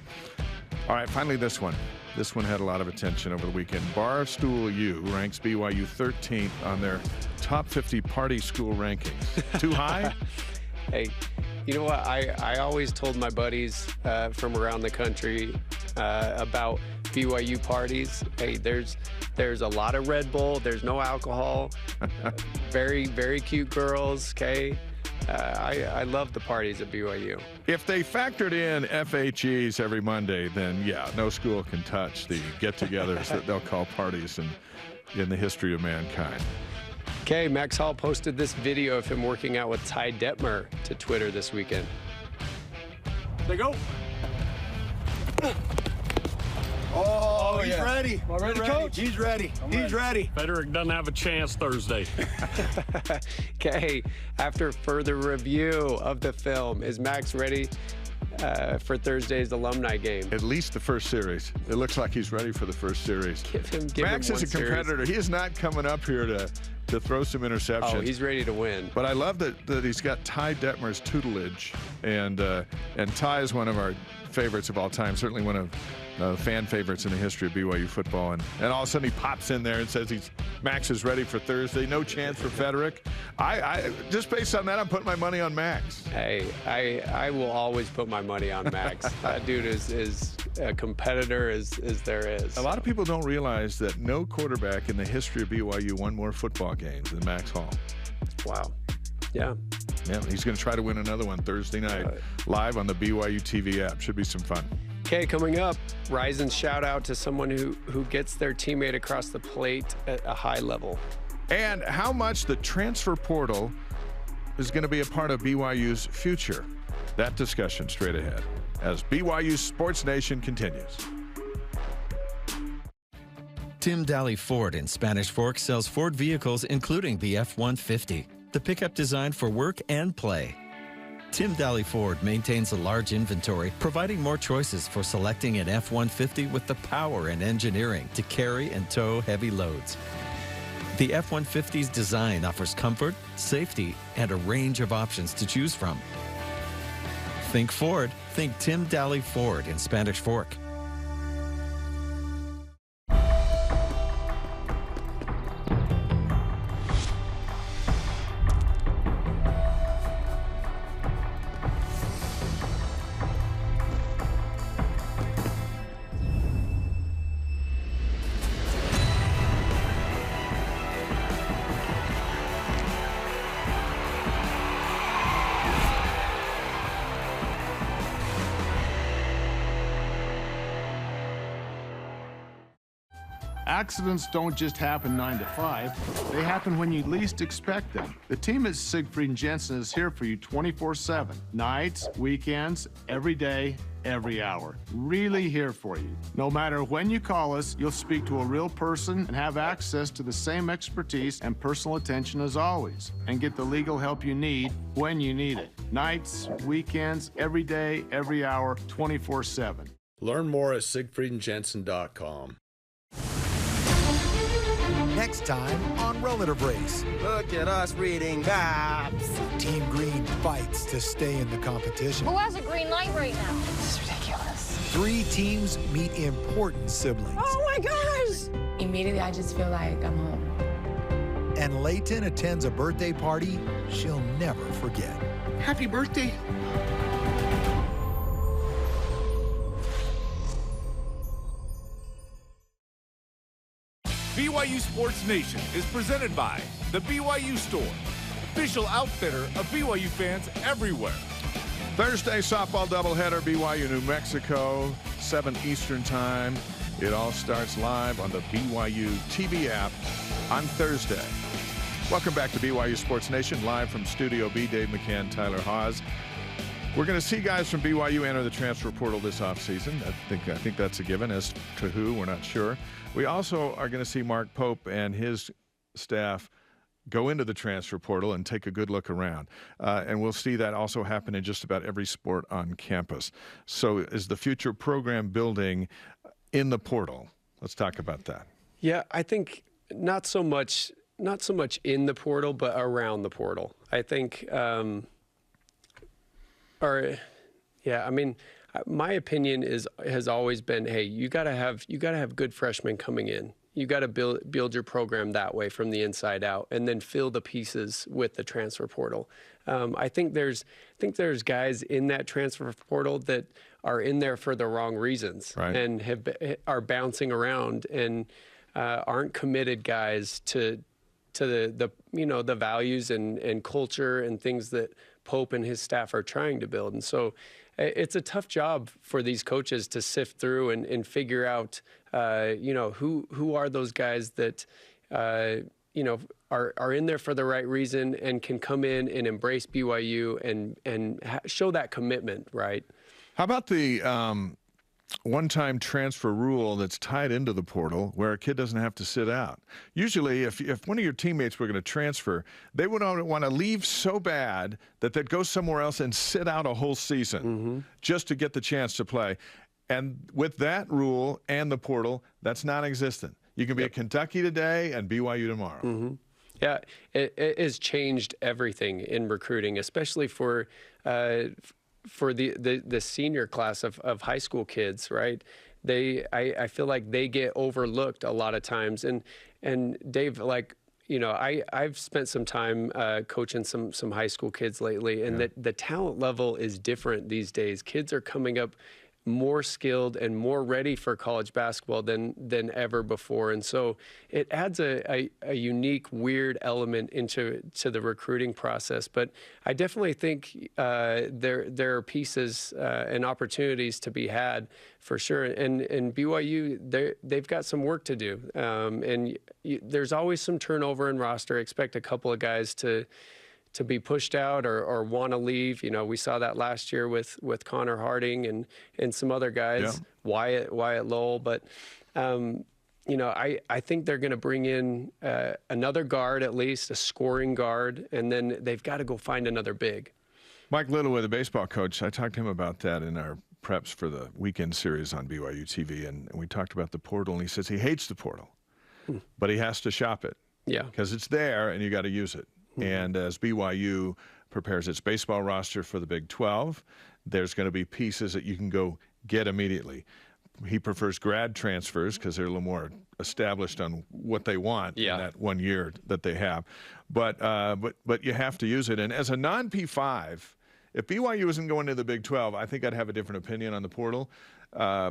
All right, finally this one. This one had a lot of attention over the weekend. Barstool U ranks BYU 13th on their top 50 party school rankings. Too high? Hey, you know what? I always told my buddies from around the country about BYU parties. Hey, there's a lot of Red Bull. There's no alcohol. Very, very cute girls, okay? I love the parties at BYU. If they factored in FHEs every Monday, then yeah, no school can touch the get-togethers that they'll call parties in the history of mankind. Okay, Max Hall posted this video of him working out with Ty Detmer to Twitter this weekend. They go. Oh, he's ready. Am I ready, Coach? He's ready. He's ready. Frederick doesn't have a chance Thursday. Okay, after further review of the film, is Max ready for Thursday's alumni game? At least the first series. It looks like he's ready for the first series. Max is a competitor. He is not coming up here to throw some interceptions. Oh, he's ready to win. But I love that he's got Ty Detmer's tutelage, and Ty is one of our favorites of all time, certainly one of fan favorites in the history of BYU football. And all of a sudden he pops in there and says Max is ready for Thursday. No chance for Frederick. I just based on that, I'm putting my money on Max. Hey, I will always put my money on Max. That dude is a competitor as there is. A lot of people don't realize that no quarterback in the history of BYU won more football games than Max Hall. Wow. Yeah. Yeah, he's going to try to win another one Thursday night live on the BYU TV app. Should be some fun. Okay, coming up, Rising shout out to someone who gets their teammate across the plate at a high level. And how much the transfer portal is going to be a part of BYU's future. That discussion straight ahead as BYU Sports Nation continues. Tim Daly Ford in Spanish Fork sells Ford vehicles including the F-150, the pickup designed for work and play. Tim Daly Ford maintains a large inventory, providing more choices for selecting an F-150 with the power and engineering to carry and tow heavy loads. The F-150's design offers comfort, safety, and a range of options to choose from. Think Ford, think Tim Daly Ford in Spanish Fork. Accidents don't just happen 9 to 5. They happen when you least expect them. The team at Siegfried & Jensen is here for you 24/7. Nights, weekends, every day, every hour. Really here for you. No matter when you call us, you'll speak to a real person and have access to the same expertise and personal attention as always, and get the legal help you need when you need it. Nights, weekends, every day, every hour, 24/7. Learn more at SiegfriedandJensen.com. Next time on Relative Race. Look at us reading maps. Team Green fights to stay in the competition. Who has a green light right now? This is ridiculous. 3 teams meet important siblings. Oh my gosh! Immediately, I just feel like I'm home. And Layton attends a birthday party she'll never forget. Happy birthday. BYU Sports Nation is presented by the BYU Store, official outfitter of BYU fans everywhere. Thursday softball doubleheader, BYU New Mexico, 7 Eastern time. It all starts live on the BYU TV app on Thursday. Welcome back to BYU Sports Nation, live from Studio B. Dave McCann, Tyler Haws. We're going to see guys from BYU enter the transfer portal this offseason. I think that's a given. As to who, we're not sure. We also are going to see Mark Pope and his staff go into the transfer portal and take a good look around. And we'll see that also happen in just about every sport on campus. So is the future program building in the portal? Let's talk about that. Yeah, I think not so much in the portal, but around the portal. I think, my opinion has always been, hey, you gotta have good freshmen coming in. You got to build your program that way from the inside out, and then fill the pieces with the transfer portal. I think there's guys in that transfer portal that are in there for the wrong reasons, right, and are bouncing around and aren't committed guys to the values and culture and things that Pope and his staff are trying to build. And so it's a tough job for these coaches to sift through and figure out, who are those guys that, are in there for the right reason and can come in and embrace BYU and show that commitment, right? How about the one-time transfer rule that's tied into the portal where a kid doesn't have to sit out? Usually, if one of your teammates were going to transfer, they would want to leave so bad that they'd go somewhere else and sit out a whole season just to get the chance to play. And with that rule and the portal, that's non-existent. You can be at Kentucky today and BYU tomorrow. Yeah, it has changed everything in recruiting, especially for the senior class of high school kids, right? I feel like they get overlooked a lot of times. And Dave, I've spent some time coaching some high school kids lately, and the talent level is different these days. Kids are coming up more skilled and more ready for college basketball than ever before. And so it adds a unique, weird element into the recruiting process. But I definitely think there are pieces and opportunities to be had for sure. And BYU, they've got some work to do. There's always some turnover in roster. Expect a couple of guys to be pushed out or want to leave. We saw that last year with Connor Harding and some other guys, Wyatt Lowell. But, I think they're going to bring in another guard, at least a scoring guard, and then they've got to go find another big. Mike Littlewood, the baseball coach, I talked to him about that in our preps for the weekend series on BYU TV, and we talked about the portal, and he says he hates the portal, but he has to shop it. Yeah, because it's there, and you got to use it. And as BYU prepares its baseball roster for the Big 12, there's going to be pieces that you can go get immediately. He prefers grad transfers because they're a little more established on what they want in that 1 year that they have. But you have to use it. And as a non-P5, if BYU isn't going to the Big 12, I think I'd have a different opinion on the portal.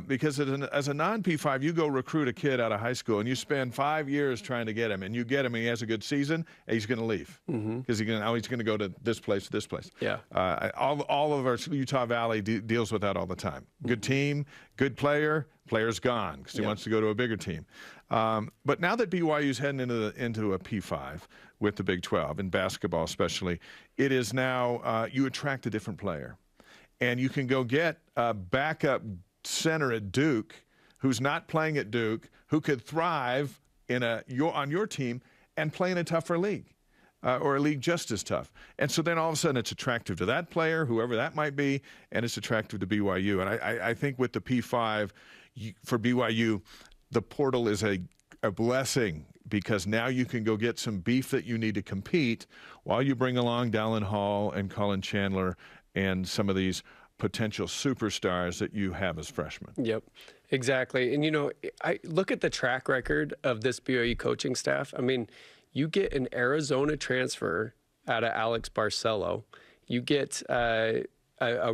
Because as a non-P5, you go recruit a kid out of high school and you spend 5 years trying to get him, and you get him and he has a good season, and he's going to leave because he's going to go to this place. Yeah. All of our Utah Valley deals with that all the time. Good team, good player, player's gone because he wants to go to a bigger team. But now that BYU's heading into a P5 with the Big 12 in basketball especially, it is now you attract a different player, and you can go get a backup center at Duke who's not playing at Duke, who could thrive on your team and play in a tougher league or a league just as tough. And so then all of a sudden it's attractive to that player, whoever that might be, and it's attractive to BYU. And I think with the P5 for BYU, the portal is a blessing because now you can go get some beef that you need to compete while you bring along Dallin Hall and Colin Chandler and some of these potential superstars that you have as freshmen. Yep, exactly. And, I look at the track record of this BYU coaching staff. I mean, you get an Arizona transfer out of Alex Barcelo. You get a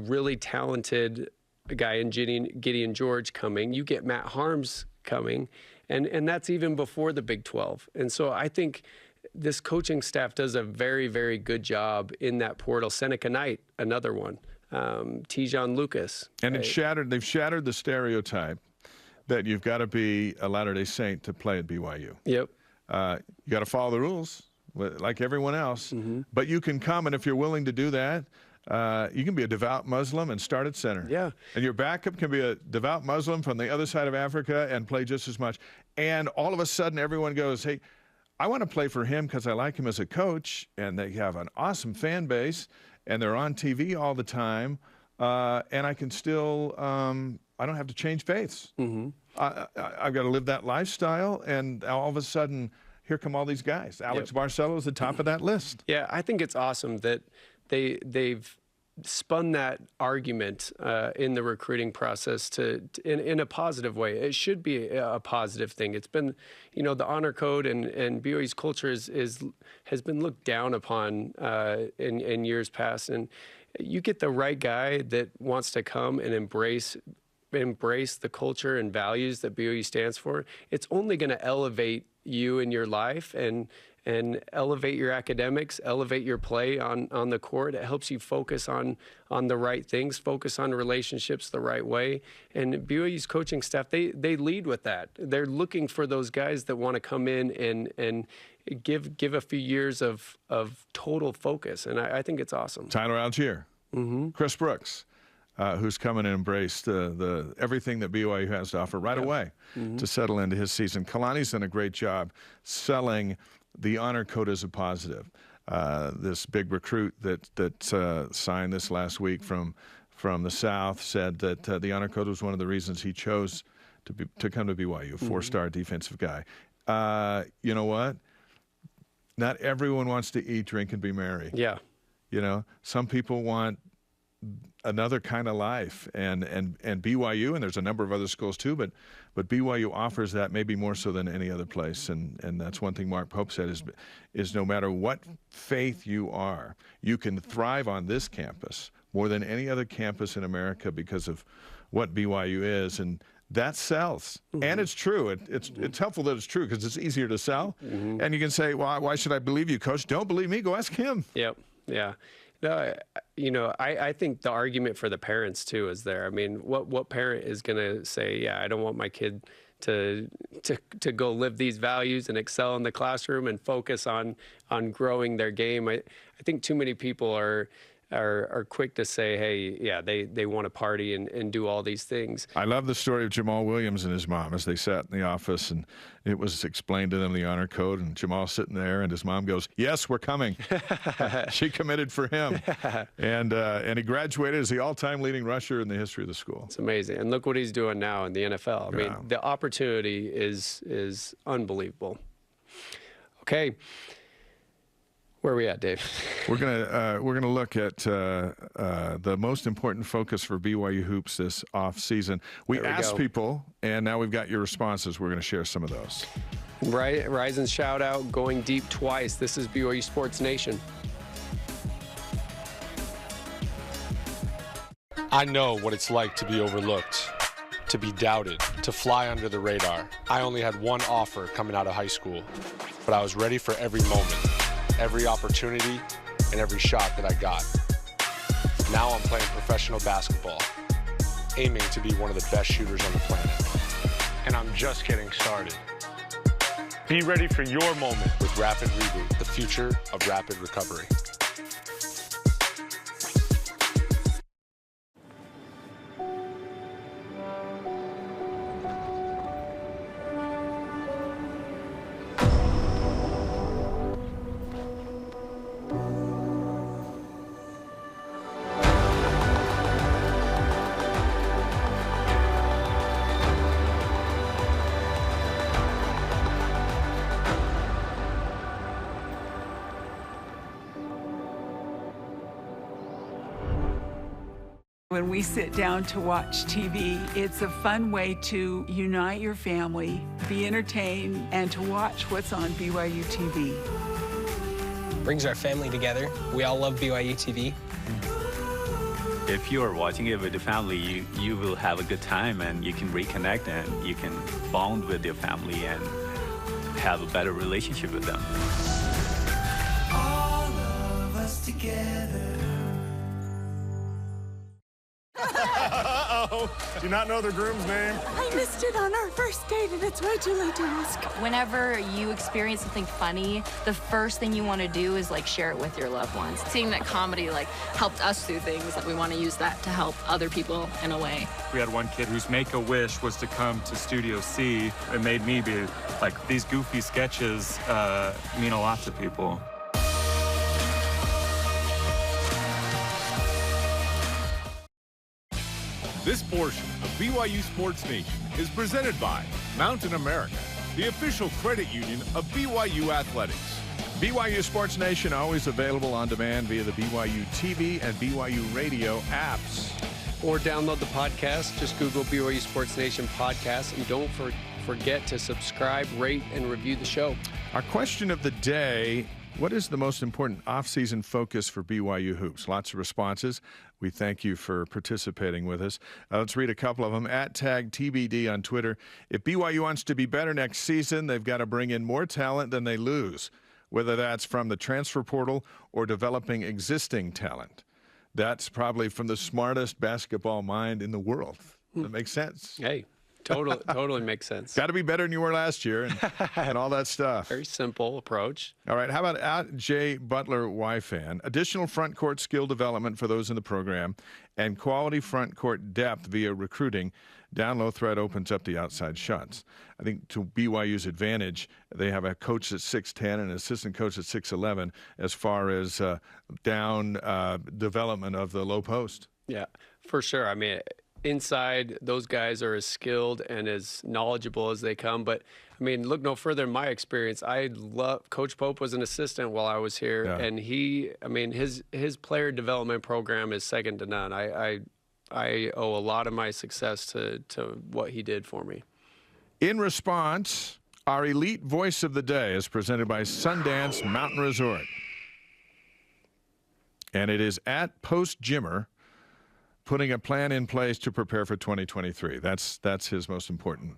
really talented guy in Gideon George coming. You get Matt Harms coming. And that's even before the Big 12. And so I think this coaching staff does a very, very good job in that portal. Seneca Knight, another one. Tijon Lucas. And they've shattered the stereotype that you've got to be a Latter-day Saint to play at BYU. Yep. You got to follow the rules like everyone else, but you can come, and if you're willing to do that, you can be a devout Muslim and start at center. Yeah. And your backup can be a devout Muslim from the other side of Africa and play just as much. And all of a sudden everyone goes, hey, I want to play for him because I like him as a coach, and they have an awesome fan base, and they're on TV all the time, and I can still I don't have to change faiths. I've got to live that lifestyle, and all of a sudden, here come all these guys. Alex Barcelo is the top of that list. Yeah, I think it's awesome that they've spun that argument in the recruiting process in a positive way. It should be a positive thing. It's been, you know, the honor code and BYU's culture has been looked down upon in years past, and you get the right guy that wants to come and embrace the culture and values that BYU stands for. It's only going to elevate you in your life and elevate your academics, elevate your play on the court. It helps you focus on the right things, focus on relationships the right way. And BYU's coaching staff, they lead with that. They're looking for those guys that want to come in and give a few years of total focus. And I think it's awesome. Tyler Algiere, Chris Brooks, who's come and embraced everything that BYU has to offer right away to settle into his season. Kalani's done a great job selling the honor code as a positive. This big recruit that signed this last week from the South said that the honor code was one of the reasons he chose to come to BYU, a four-star defensive guy. You know what? Not everyone wants to eat, drink, and be merry. Yeah. You know, some people want another kind of life, and BYU, and there's a number of other schools too, but BYU offers that maybe more so than any other place, and that's one thing Mark Pope said is no matter what faith you are, you can thrive on this campus more than any other campus in America because of what BYU is, and that sells. And it's true. It's helpful that it's true because it's easier to sell, and you can say, well, why should I believe you, Coach? Don't believe me, go ask him. Yep. Yeah. No, you know, I think the argument for the parents too is there. I mean, what parent is going to say, yeah, I don't want my kid to go live these values and excel in the classroom and focus on growing their game? I think too many people are quick to say, hey, yeah, they want to party and do all these things. I love the story of Jamal Williams and his mom as they sat in the office and it was explained to them the honor code, and Jamal sitting there and his mom goes, yes, we're coming. She committed for him. And he graduated as the all-time leading rusher in the history of the school. It's amazing. And look what he's doing now in the NFL. I mean, the opportunity is unbelievable. Okay. Where are we at, Dave? We're gonna look at the most important focus for BYU hoops this off season. We asked people, and now we've got your responses. We're going to share some of those. Right, Rise and shout out, going deep twice. This is BYU Sports Nation. I know what it's like to be overlooked, to be doubted, to fly under the radar. I only had one offer coming out of high school, but I was ready for every moment, every opportunity, and every shot that I got. Now I'm playing professional basketball, aiming to be one of the best shooters on the planet. And I'm just getting started. Be ready for your moment with Rapid Reboot, the future of rapid recovery. When we sit down to watch TV, it's a fun way to unite your family, be entertained, and to watch what's on BYU TV. Brings our family together. We all love BYU TV. If you are watching it with your family, you will have a good time and you can reconnect and you can bond with your family and have a better relationship with them. All of us together. Uh-oh. Do you not know the groom's name? I missed it on our first date, and it's way too late to ask. Whenever you experience something funny, the first thing you want to do is like share it with your loved ones. Seeing that comedy like helped us through things, that we want to use that to help other people in a way. We had one kid whose make-a-wish was to come to Studio C. It made me be Like, these goofy sketches mean a lot to people. This portion of BYU Sports Nation is presented by Mountain America, the official credit union of BYU Athletics. BYU Sports Nation, always available on demand via the BYU TV and BYU Radio apps. Or download the podcast. Just Google BYU Sports Nation podcast, and don't forget to subscribe, rate, and review the show. Our question of the day: what is the most important off-season focus for BYU hoops? Lots of responses. We thank you for participating with us. Let's read a couple of them. @TagTBD on Twitter. If BYU wants to be better next season, they've got to bring in more talent than they lose, whether that's from the transfer portal or developing existing talent. That's probably from the smartest basketball mind in the world. That makes sense. Hey. Totally makes sense. Got to be better than you were last year and all that stuff. Very simple approach. All right, how about @J Butler Y-Fan? Additional front court skill development for those in the program and quality front court depth via recruiting. Down low threat opens up the outside shots. I think to BYU's advantage, they have a coach at 6'10", and an assistant coach at 6'11", as far as down development of the low post. Yeah, for sure. I mean, inside, those guys are as skilled and as knowledgeable as they come. But, I mean, look no further in my experience. I love Coach Pope was an assistant while I was here, and his player development program is second to none. I owe a lot of my success to what he did for me. In response, our elite voice of the day is presented by Sundance Mountain Resort. And it is @PostJimmer, putting a plan in place to prepare for 2023. That's his most important.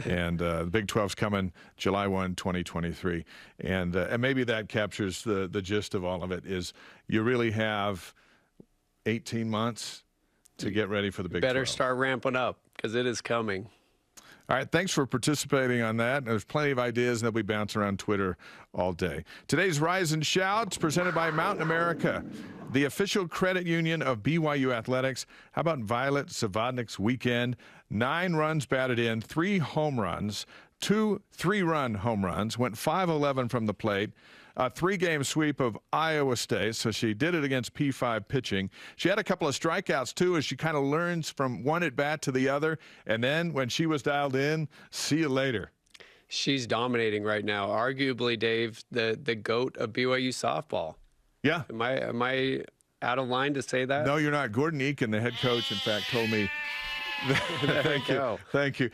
And the Big 12's coming July 1, 2023. And maybe that captures the gist of all of it, is you really have 18 months to get ready for the Big 12. Better start ramping up, because it is coming. All right, thanks for participating on that. There's plenty of ideas, and they'll be bouncing around Twitter all day. Today's Rise and Shouts, presented by Mountain America, the official credit union of BYU Athletics. How about Violet Savodnik's weekend? 9 runs batted in, 3 home runs, 2 3-run home runs, went 5-11 from the plate. A 3-game sweep of Iowa State, so she did it against P5 pitching. She had a couple of strikeouts, too, as she kind of learns from one at-bat to the other. And then when she was dialed in, see you later. She's dominating right now. Arguably, Dave, the GOAT of BYU softball. Yeah. Am I out of line to say that? No, you're not. Gordon Eakin, the head coach, in fact, told me. Thank you. Thank you.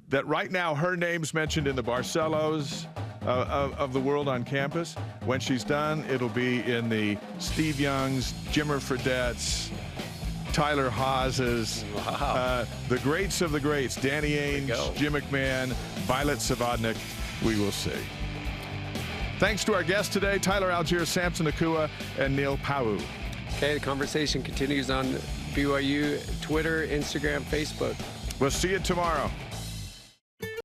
That right now her name's mentioned in the Barcelos of the world on campus. When she's done, it'll be in the Steve Youngs, Jimmer Fredette's, Tyler Haws's, the greats of the greats, Danny Ainge, Jim McMahon, Violet Savodnik. We will see. Thanks to our guests today, Tyler Algiere, Samson Akua, and Neil Pau. Okay, the conversation continues on BYU, Twitter, Instagram, Facebook. We'll see you tomorrow.